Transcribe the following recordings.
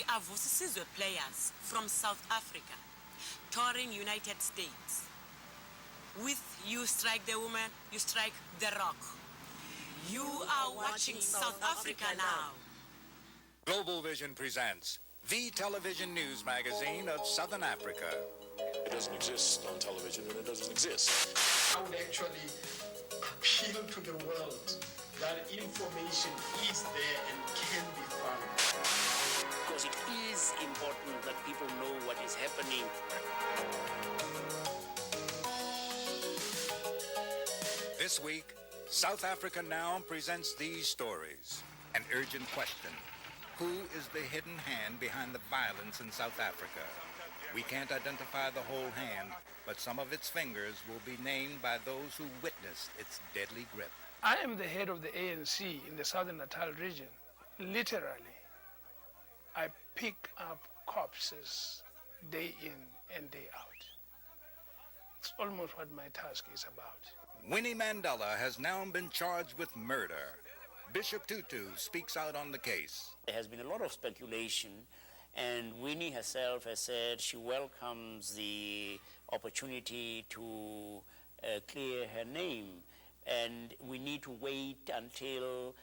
We are Vusisizwe Players from South Africa, touring United States. With You Strike the Woman, You Strike the Rock. You are watching South Africa now. Global Vision presents the television news magazine of Southern Africa. It doesn't exist on television, and it doesn't exist. I would actually appeal to the world that information is there and can be found. Because it is important that people know what is happening. This week, South Africa Now presents these stories. An urgent question. Who is the hidden hand behind the violence in South Africa? We can't identify the whole hand, but some of its fingers will be named by those who witnessed its deadly grip. I am the head of the ANC in the Southern Natal region. Literally, I pick up corpses day in and day out. It's almost what my task is about. Winnie Mandela has now been charged with murder. Bishop Tutu speaks out on the case. There has been a lot of speculation, and Winnie herself has said she welcomes the opportunity to clear her name, and we need to wait until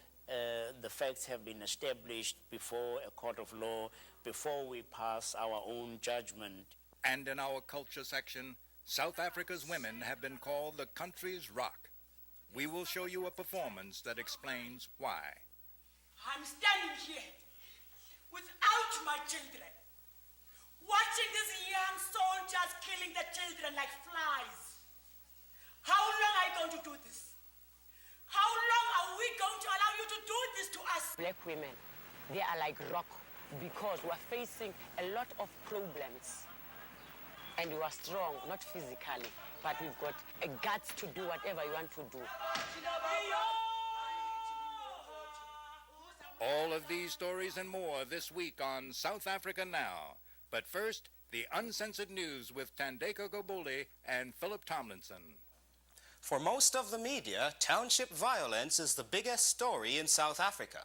the facts have been established before a court of law, before we pass our own judgment. And in our culture section, South Africa's women have been called the country's rock. We will show you a performance that explains why. I'm standing here without my children, watching these young soldiers killing the children like flies. How long are you going to do this? How long are we going to allow you to do this to us? Black women, they are like rock because we are facing a lot of problems. And you are strong, not physically, but we've got a guts to do whatever you want to do. All of these stories and more this week on South Africa Now. But first, the uncensored news with Thandeka, Gqubule and Phillip Tomlinson. For most of the media, township violence is the biggest story in South Africa.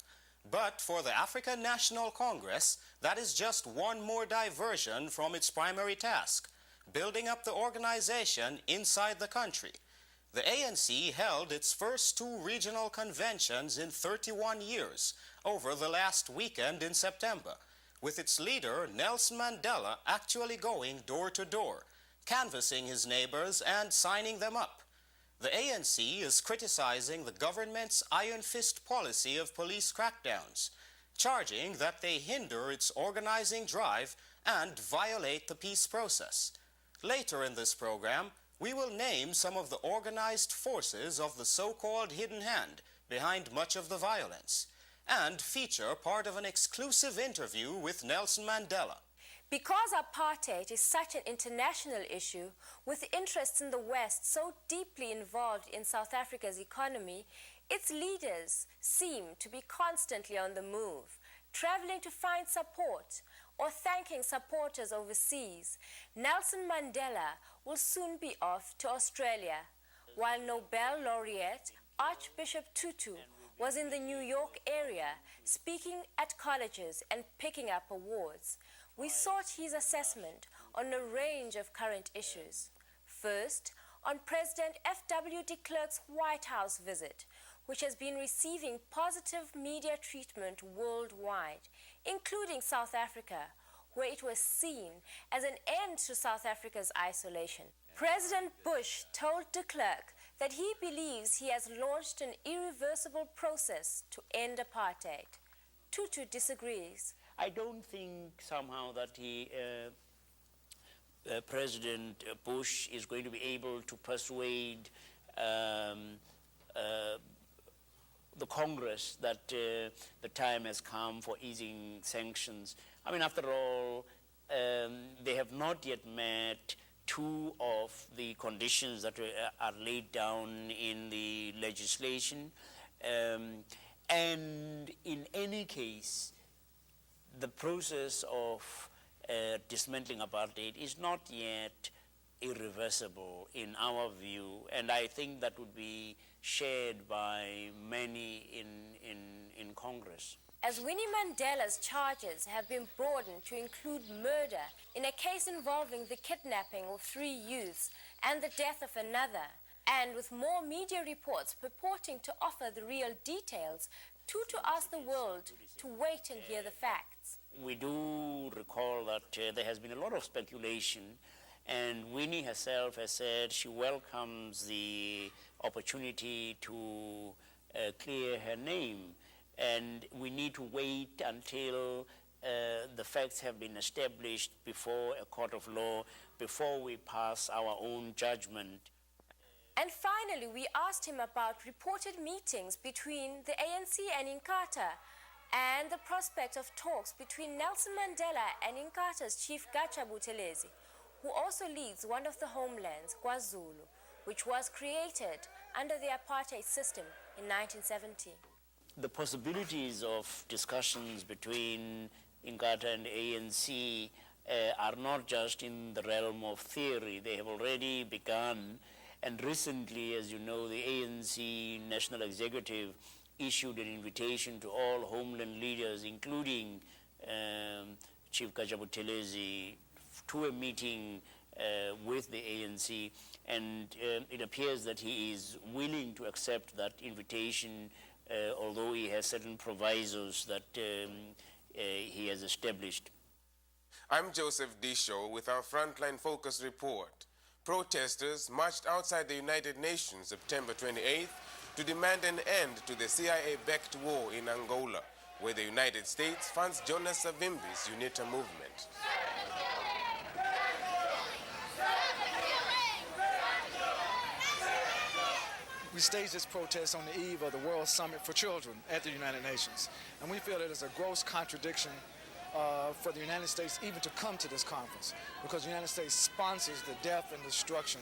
But for the African National Congress, that is just one more diversion from its primary task, building up the organization inside the country. The ANC held its first two regional conventions in 31 years over the last weekend in September, with its leader, Nelson Mandela, actually going door to door, canvassing his neighbors and signing them up. The ANC is criticizing the government's iron fist policy of police crackdowns, charging that they hinder its organizing drive and violate the peace process. Later in this program, we will name some of the organized forces of the so-called hidden hand behind much of the violence, and feature part of an exclusive interview with Nelson Mandela. Because apartheid is such an international issue, with interests in the West so deeply involved in South Africa's economy, its leaders seem to be constantly on the move, traveling to find support, or thanking supporters overseas. Nelson Mandela will soon be off to Australia, while Nobel Laureate Archbishop Tutu was in the New York area, speaking at colleges and picking up awards. We sought his assessment on a range of current issues. First, on President F.W. de Klerk's White House visit, which has been receiving positive media treatment worldwide, including South Africa, where it was seen as an end to South Africa's isolation. President Bush told de Klerk that he believes he has launched an irreversible process to end apartheid. Tutu disagrees. I don't think somehow that President Bush is going to be able to persuade the Congress that the time has come for easing sanctions. I mean, after all, they have not yet met two of the conditions that are laid down in the legislation. And in any case, the process of dismantling apartheid is not yet irreversible in our view, and I think that would be shared by many in Congress. as Winnie Mandela's charges have been broadened to include murder in a case involving the kidnapping of 3 youths and the death of another, and with more media reports purporting to offer the real details, Tutu asked the world to wait and hear the facts. We do recall that there has been a lot of speculation, and Winnie herself has said she welcomes the opportunity to clear her name, and we need to wait until the facts have been established before a court of law, before we pass our own judgment. And finally, we asked him about reported meetings between the ANC and Inkatha, and the prospect of talks between Nelson Mandela and Inkatha's chief Gatsha Buthelezi, who also leads one of the homelands, KwaZulu, which was created under the apartheid system in 1970. The possibilities of discussions between Inkatha and ANC are not just in the realm of theory. They have already begun, and recently, as you know, the ANC National Executive issued an invitation to all homeland leaders, including Chief Gatsha Buthelezi, to a meeting with the ANC, and it appears that he is willing to accept that invitation, although he has certain provisos that he has established. I'm Joseph Diescho with our Frontline Focus report. Protesters marched outside the United Nations September 28th to demand an end to the CIA-backed war in Angola, where the United States funds Jonas Savimbi's UNITA movement. We staged this protest on the eve of the World Summit for Children at the United Nations, and we feel it is a gross contradiction for the United States even to come to this conference, because the United States sponsors the death and destruction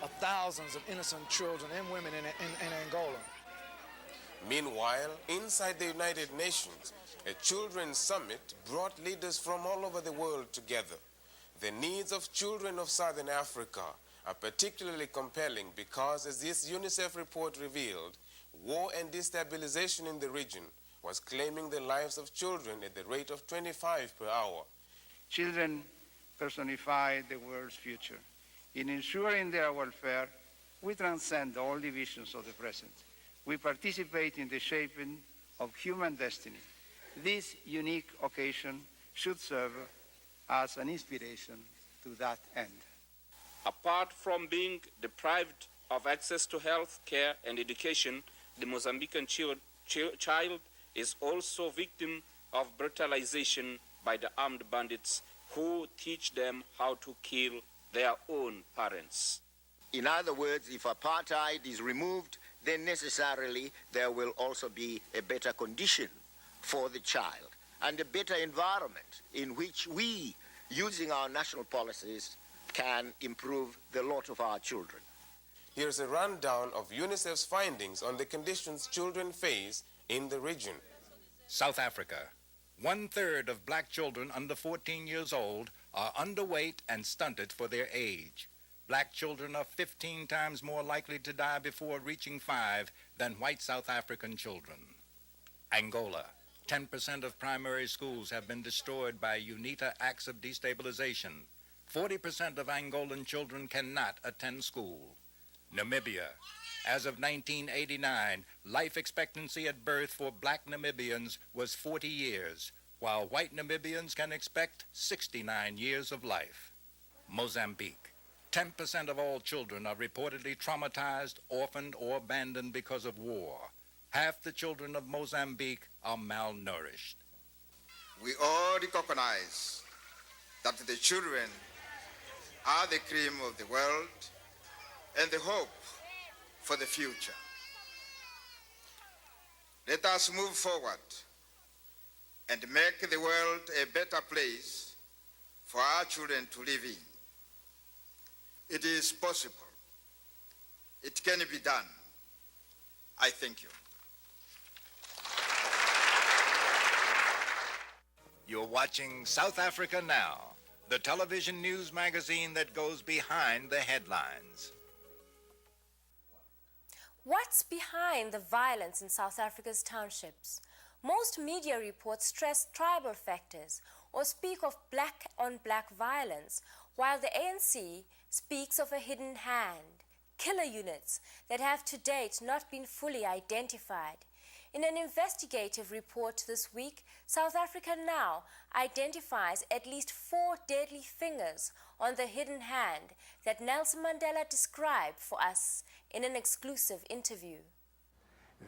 of thousands of innocent children and women in Angola. Meanwhile, inside the United Nations, a children's summit brought leaders from all over the world together. The needs of children of Southern Africa are particularly compelling because, as this UNICEF report revealed, war and destabilization in the region was claiming the lives of children at the rate of 25 per hour. Children personify the world's future. In ensuring their welfare, we transcend all divisions of the present. We participate in the shaping of human destiny. This unique occasion should serve as an inspiration to that end. Apart from being deprived of access to health care and education, the Mozambican child is also victim of brutalization by the armed bandits who teach them how to kill their own parents. In other words, if apartheid is removed, then necessarily there will also be a better condition for the child and a better environment in which we, using our national policies, can improve the lot of our children. Here's a rundown of UNICEF's findings on the conditions children face in the region. South Africa. 1/3 of black children under 14 years old are underweight and stunted for their age. Black children are 15 times more likely to die before reaching 5 than white South African children. Angola. 10% of primary schools have been destroyed by UNITA acts of destabilization. 40% of Angolan children cannot attend school. Namibia. As of 1989, life expectancy at birth for black Namibians was 40 years, while white Namibians can expect 69 years of life. Mozambique. 10% of all children are reportedly traumatized, orphaned, or abandoned because of war. Half the children of Mozambique are malnourished. We all recognize that the children are the cream of the world and the hope for the future. Let us move forward and make the world a better place for our children to live in. It is possible. It can be done. I thank you. You're watching South Africa Now, the television news magazine that goes behind the headlines. What's behind the violence in South Africa's townships? Most media reports stress tribal factors or speak of black-on-black violence, while the ANC speaks of a hidden hand, killer units that have to date not been fully identified. In an investigative report this week, South Africa Now identifies at least 4 deadly fingers on the hidden hand that Nelson Mandela described for us in an exclusive interview.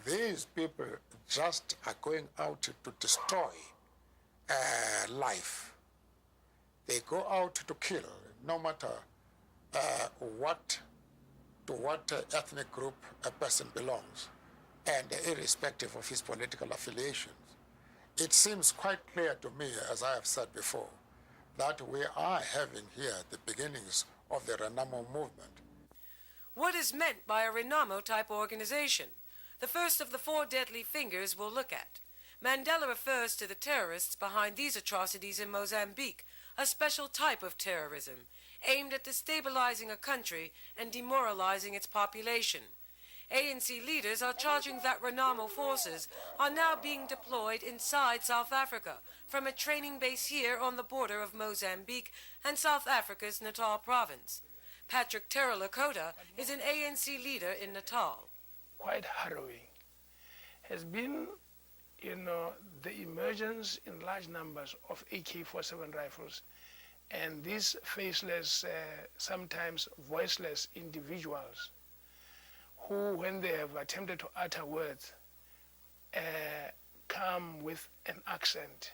These people just are going out to destroy life. They go out to kill, no matter to what ethnic group a person belongs, and irrespective of his political affiliations. It seems quite clear to me, as I have said before, that we are having here the beginnings of the Renamo movement. What is meant by a Renamo-type organization? The first of the 4 deadly fingers we'll look at. Mandela refers to the terrorists behind these atrocities in Mozambique, a special type of terrorism, aimed at destabilizing a country and demoralizing its population. ANC leaders are charging that Renamo forces are now being deployed inside South Africa from a training base here on the border of Mozambique and South Africa's Natal province. Patrick Terra-Lakota is an ANC leader in Natal. Quite harrowing has been, the emergence in large numbers of AK-47 rifles, and these faceless, sometimes voiceless individuals who, when they have attempted to utter words, come with an accent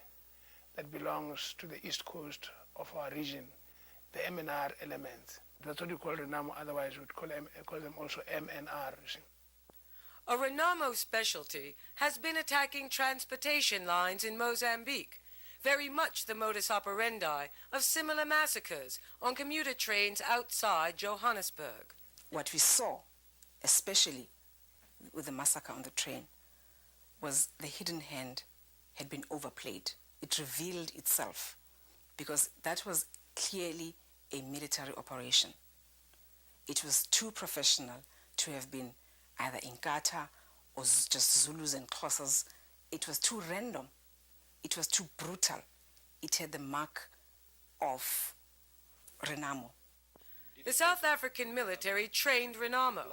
that belongs to the east coast of our region, the MNR element. That's what you call Renamo, otherwise we would call them also MNR. A Renamo specialty has been attacking transportation lines in Mozambique, very much the modus operandi of similar massacres on commuter trains outside Johannesburg. What we saw, especially with the massacre on the train, was the hidden hand had been overplayed. It revealed itself because that was clearly a military operation. It was too professional to have been either Inkatha or just Zulus and Xhosas. It was too random. It was too brutal. It had the mark of Renamo. The South African military trained Renamo,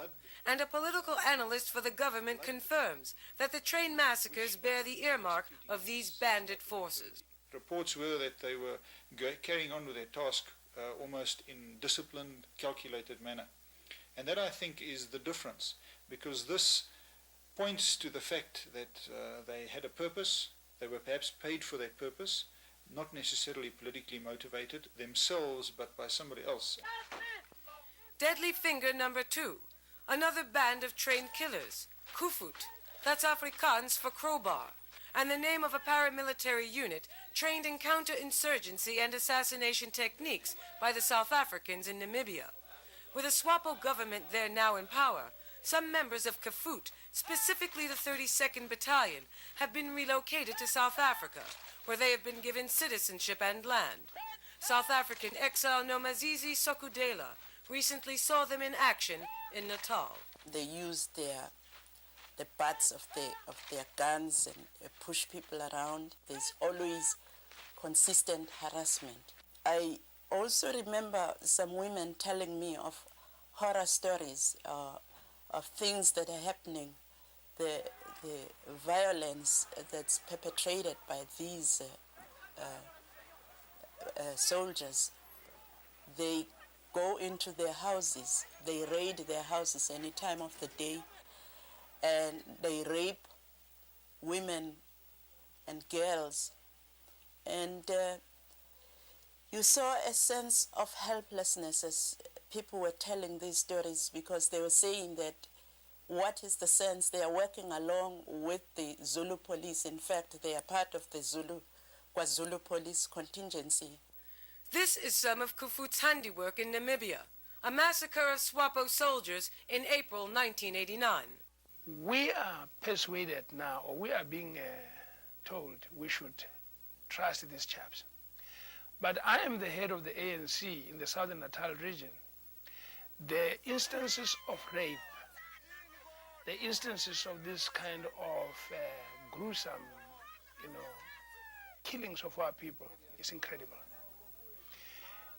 and a political analyst for the government confirms that the train massacres bear the earmark of these bandit forces. Reports were that they were carrying on with their task almost in disciplined, calculated manner. And that, I think, is the difference, because this points to the fact that they had a purpose. They were perhaps paid for that purpose, not necessarily politically motivated themselves, but by somebody else. Deadly finger number 2, another band of trained killers, Kufut, that's Afrikaans for crowbar, and the name of a paramilitary unit trained in counterinsurgency and assassination techniques by the South Africans in Namibia. With a SWAPO government there now in power, some members of Kufut, specifically the 32nd Battalion, have been relocated to South Africa, where they have been given citizenship and land. South African exile Nomazizi Sokudela recently saw them in action in Natal. They used the butts of their guns and push people around. There's always consistent harassment. I also remember some women telling me of horror stories of things that are happening, the violence that's perpetrated by these soldiers. They go into their houses, they raid their houses any time of the day, and they rape women and girls. And you saw a sense of helplessness as people were telling these stories, because they were saying that what is the sense? They are working along with the Zulu police. In fact, they are part of the KwaZulu police contingency. This is some of Kufut's handiwork in Namibia, a massacre of SWAPO soldiers in April 1989. We are persuaded now, or we are being told we should trust these chaps. But I am the head of the ANC in the Southern Natal region. The instances of rape, the instances of this kind of gruesome killings of our people is incredible.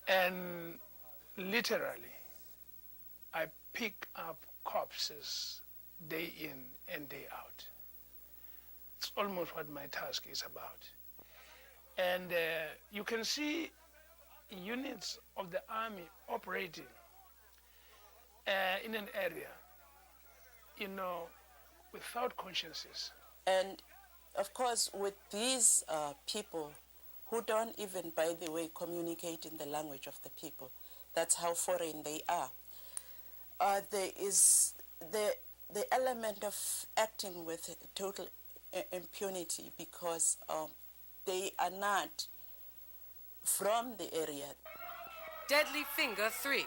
And literally, I pick up corpses day in and day out. It's almost what my task is about. And you can see units of the army operating in an area, without consciences. And of course, with these people who don't even, by the way, communicate in the language of the people, that's how foreign they are. There is the element of acting with total impunity because they are not from the area. Deadly Finger 3,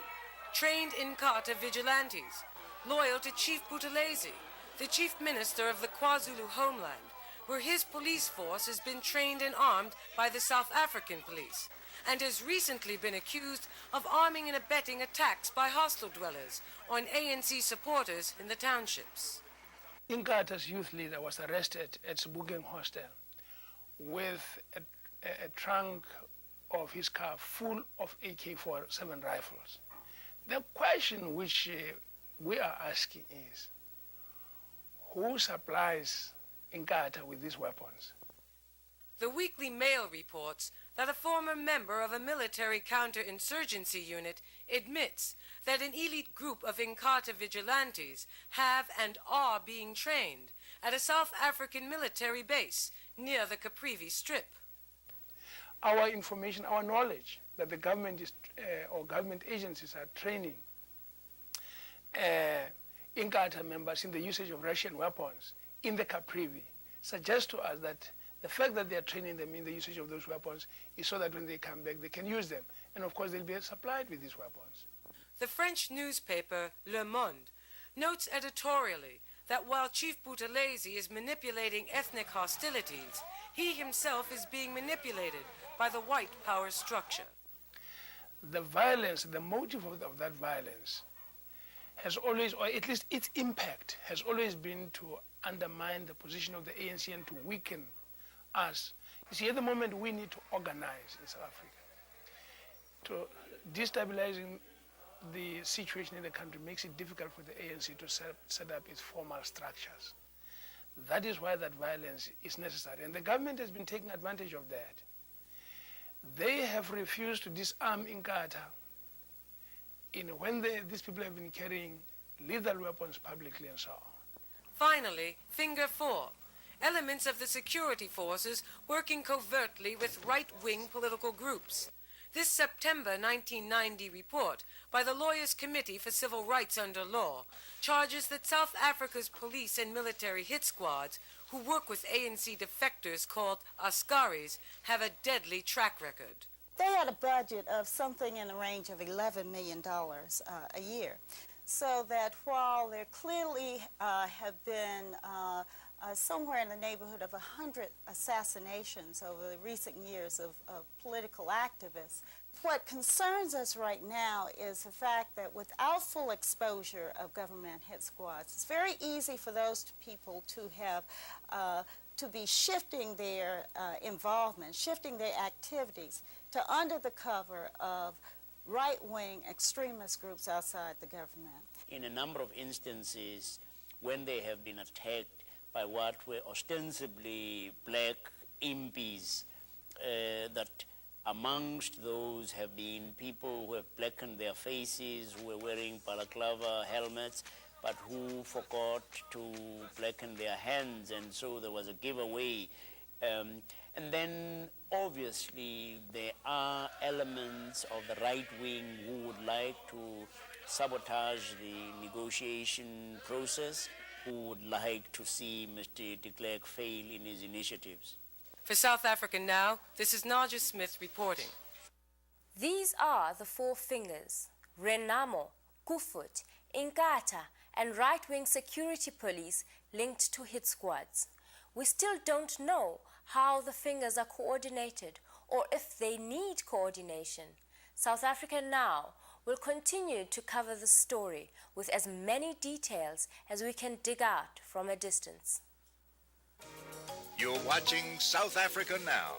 trained Inkatha vigilantes, loyal to Chief Buthelezi, the chief minister of the KwaZulu homeland, where his police force has been trained and armed by the South African police, and has recently been accused of arming and abetting attacks by hostel dwellers on ANC supporters in the townships. Inkatha's youth leader was arrested at Sebokeng Hostel with a trunk of his car full of AK-47 rifles. The question which we are asking is, who supplies Inkatha with these weapons? The Weekly Mail reports that a former member of a military counterinsurgency unit admits that an elite group of Inkatha vigilantes have and are being trained at a South African military base near the Caprivi Strip. Our information, our knowledge that the government is, or government agencies are training Inkatha members in the usage of Russian weapons in the Caprivi suggests to us that the fact that they are training them in the usage of those weapons is so that when they come back, they can use them. And of course, they'll be supplied with these weapons. The French newspaper Le Monde notes editorially that while Chief Buthelezi is manipulating ethnic hostilities, he himself is being manipulated by the white power structure. The violence, the motive of that violence has always, or at least its impact, has always been to undermine the position of the ANC and to weaken us. You see, at the moment, we need to organize in South Africa. To destabilizing the situation in the country makes it difficult for the ANC to set up its formal structures. That is why that violence is necessary. And the government has been taking advantage of that. They have refused to disarm Inkatha when these people have been carrying lethal weapons publicly and so on. Finally, Finger 4, elements of the security forces working covertly with right-wing political groups. This September 1990 report by the Lawyers' Committee for Civil Rights Under Law charges that South Africa's police and military hit squads, who work with ANC defectors called Askaris, have a deadly track record. They had a budget of something in the range of $11 million a year. So that while there clearly have been somewhere in the neighborhood of 100 assassinations over the recent years of political activists, what concerns us right now is the fact that without full exposure of government hit squads, it's very easy for those people to have to be shifting their involvement, shifting their activities to under the cover of right-wing extremist groups outside the government. In a number of instances, when they have been attacked by what were ostensibly black impies, that amongst those have been people who have blackened their faces, who were wearing balaclava helmets, but who forgot to blacken their hands, and so there was a giveaway. And then obviously there are elements of the right wing who would like to sabotage the negotiation process, who would like to see Mr. de Klerk fail in his initiatives. For South Africa Now, this is Nadja Smith reporting. These are the four fingers: Renamo, Kufut, Inkatha, and right-wing security police linked to hit squads. We still don't know how the fingers are coordinated or if they need coordination. South Africa Now will continue to cover the story with as many details as we can dig out from a distance. You're watching South Africa Now.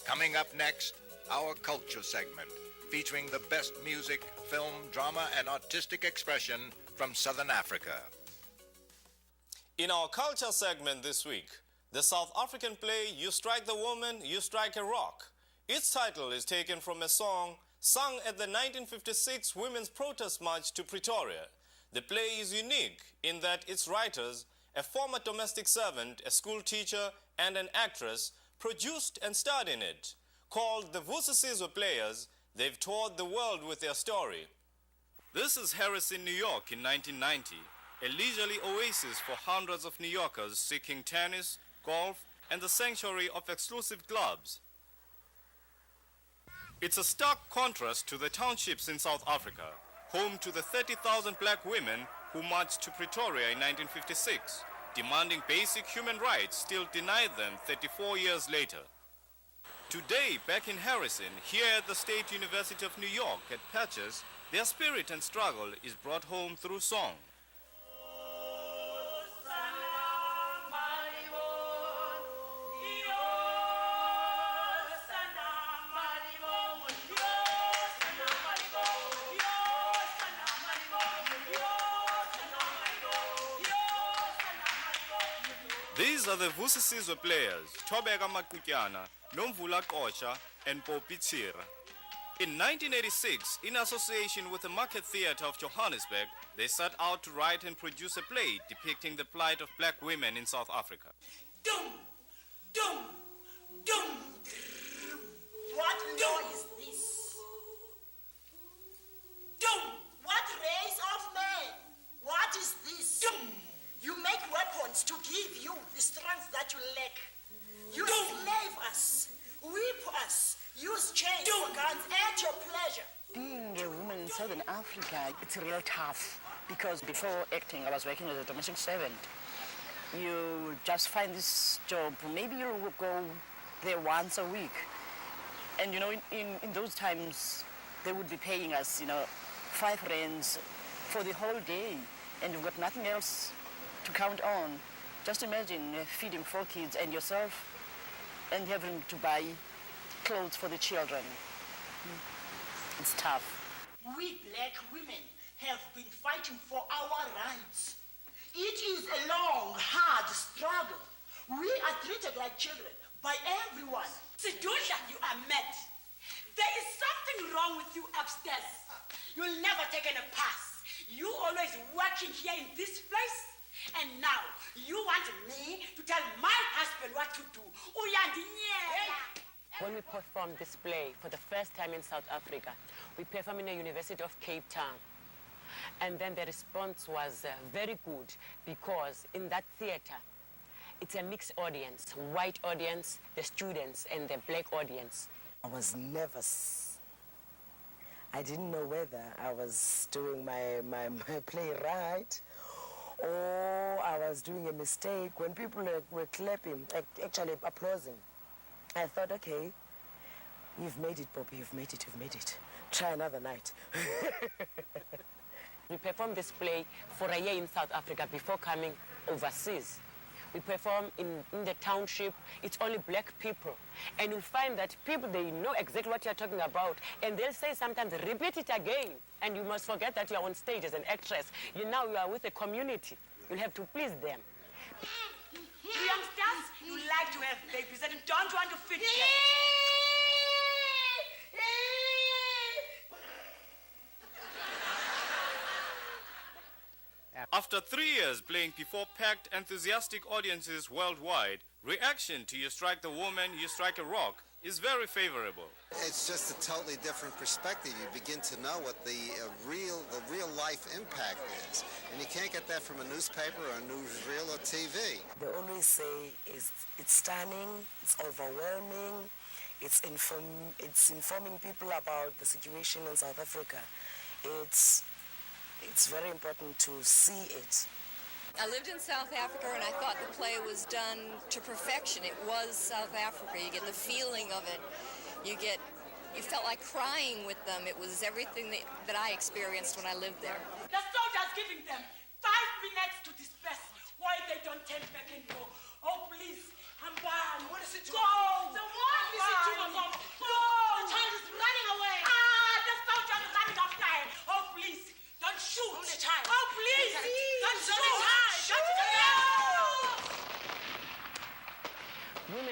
Coming up next, our culture segment, featuring the best music, film, drama, and artistic expression from Southern Africa. In our culture segment this week, the South African play You Strike the Woman, You Strike a Rock. Its title is taken from a song sung at the 1956 Women's Protest March to Pretoria. The play is unique in that its writers, a former domestic servant, a school teacher, and an actress, produced and starred in it. Called the Vusisizwe Players, they've toured the world with their story. This is Harrison, New York in 1990, a leisurely oasis for hundreds of New Yorkers seeking tennis, golf, and the sanctuary of exclusive clubs. It's a stark contrast to the townships in South Africa, home to the 30,000 black women who marched to Pretoria in 1956, demanding basic human rights still denied them 34 years later. Today, back in Harrison, here at the State University of New York at Patches, their spirit and struggle is brought home through song. These are the Vusisizwe Players, Thobeka Makutyana, Nomvula Kosha, and Popi Tshira. In 1986, in association with the Market Theatre of Johannesburg, they set out to write and produce a play depicting the plight of black women in South Africa. Dum, dum, dum. What law is this? Dum. What race of man? What is this? Dum. You make weapons to give you the strength that you lack. You enslave us, whip us, use chains for guns at your pleasure. Being a woman in Southern Africa, it's real tough because before acting, I was working as a domestic servant. You just find this job, maybe you will go there once a week. And you know, in those times, they would be paying us, 5 rands for the whole day, and you've got nothing else to count on. Just imagine feeding 4 kids and yourself and having to buy clothes for the children. It's tough. We black women have been fighting for our rights. It is a long, hard struggle. We are treated like children by everyone. Sidusha, you are mad. There is something wrong with you upstairs. You'll never take a pass. You always working here in this place. And now, you want me to tell my husband what to do. When we performed this play for the first time in South Africa, we performed in the University of Cape Town. And then the response was very good because in that theater, it's a mixed audience, white audience, the students, and the black audience. I was nervous. I didn't know whether I was doing my play right or I was doing a mistake. When people were clapping, actually applauding, I thought, okay, you've made it, Poppy, you've made it. Try another night. We performed this play for a year in South Africa before coming overseas. We perform in the township. It's only black people. And you'll find that people, they know exactly what you're talking about. And they'll say sometimes, repeat it again. And you must forget that you're on stage as an actress. You are with a community. You'll have to please them. Youngsters, you like to have babies and don't want to fit them. After 3 years playing before packed, enthusiastic audiences worldwide, reaction to You Strike the Woman, You Strike a Rock is very favorable. It's just a totally different perspective. You begin to know what the real life impact is. And you can't get that from a newspaper or a newsreel or TV. They always say it's stunning, it's overwhelming, it's informing people about the situation in South Africa. It's very important to see it. I lived in South Africa and I thought the play was done to perfection. It was South Africa. You get the feeling of it. You felt like crying with them. It was everything that I experienced when I lived there. The soldiers giving them 5 minutes to disperse. Why they don't turn back and go, oh please, Hamba.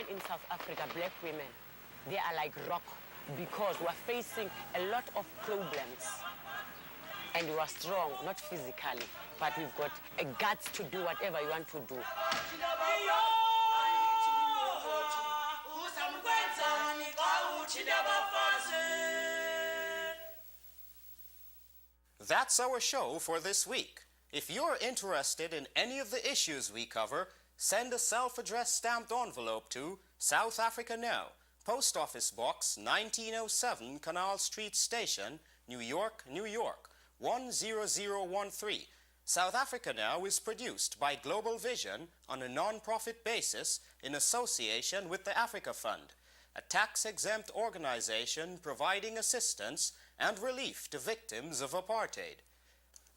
in South Africa, black women, they are like rock because we're facing a lot of problems. And we are strong, not physically, but we've got a guts to do whatever you want to do. That's our show for this week. If you're interested in any of the issues we cover, send a self-addressed stamped envelope to South Africa Now, Post Office Box 1907, Canal Street Station, New York, New York, 10013. South Africa Now is produced by Global Vision on a non-profit basis in association with the Africa Fund, a tax-exempt organization providing assistance and relief to victims of apartheid.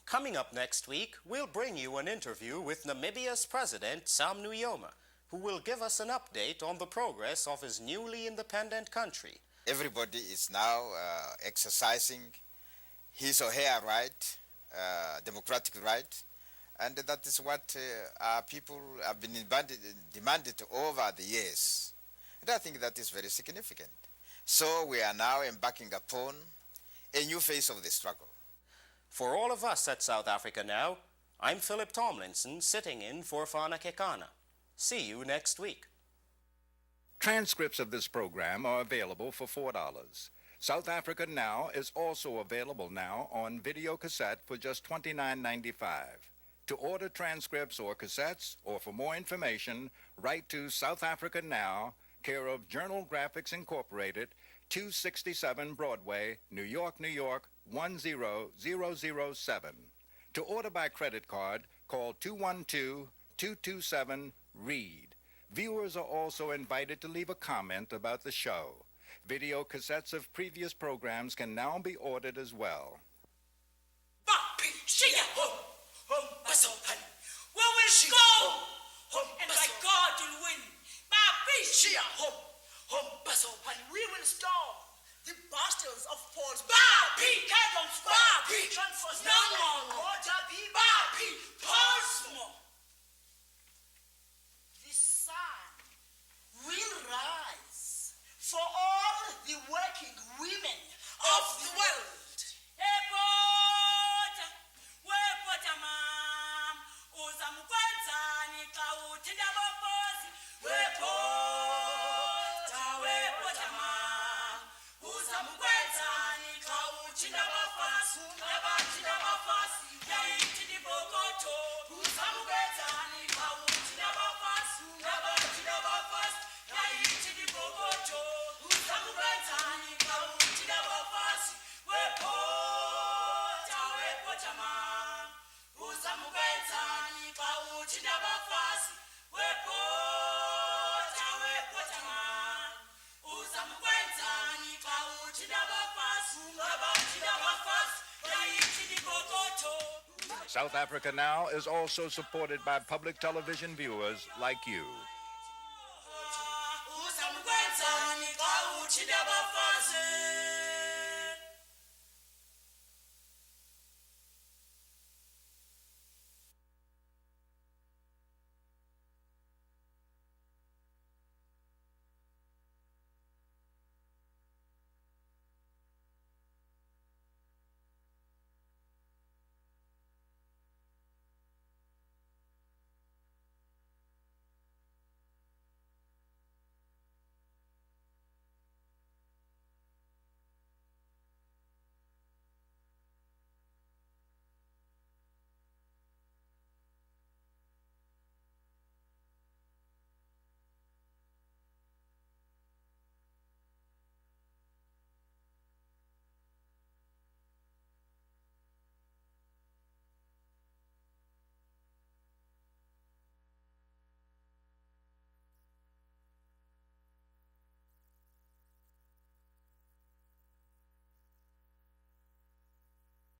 Coming up next week, we'll bring you an interview with Namibia's President Sam Nujoma, who will give us an update on the progress of his newly independent country. Everybody is now exercising his or her right, democratic right, and that is what our people have been demanded over the years. And I think that is very significant. So we are now embarking upon a new phase of the struggle. For all of us at South Africa Now, I'm Phillip Tomlinson, sitting in for Fana Kekana. See you next week. Transcripts of this program are available for $4. South Africa Now is also available now on video cassette for just $29.95. To order transcripts or cassettes, or for more information, write to South Africa Now, care of Journal Graphics Incorporated, 267 Broadway, New York, New York, 10007. To order by credit card, call 212-227-READ. Viewers are also invited to leave a comment about the show. Video cassettes of previous programs can now be ordered as well. Where will she go? And by God will win. We will storm the bastions of Paul's the sun will rise for all the working women of the world. South Africa Now is also supported by public television viewers like you. Uzamkwenzani xa uthi nabafazi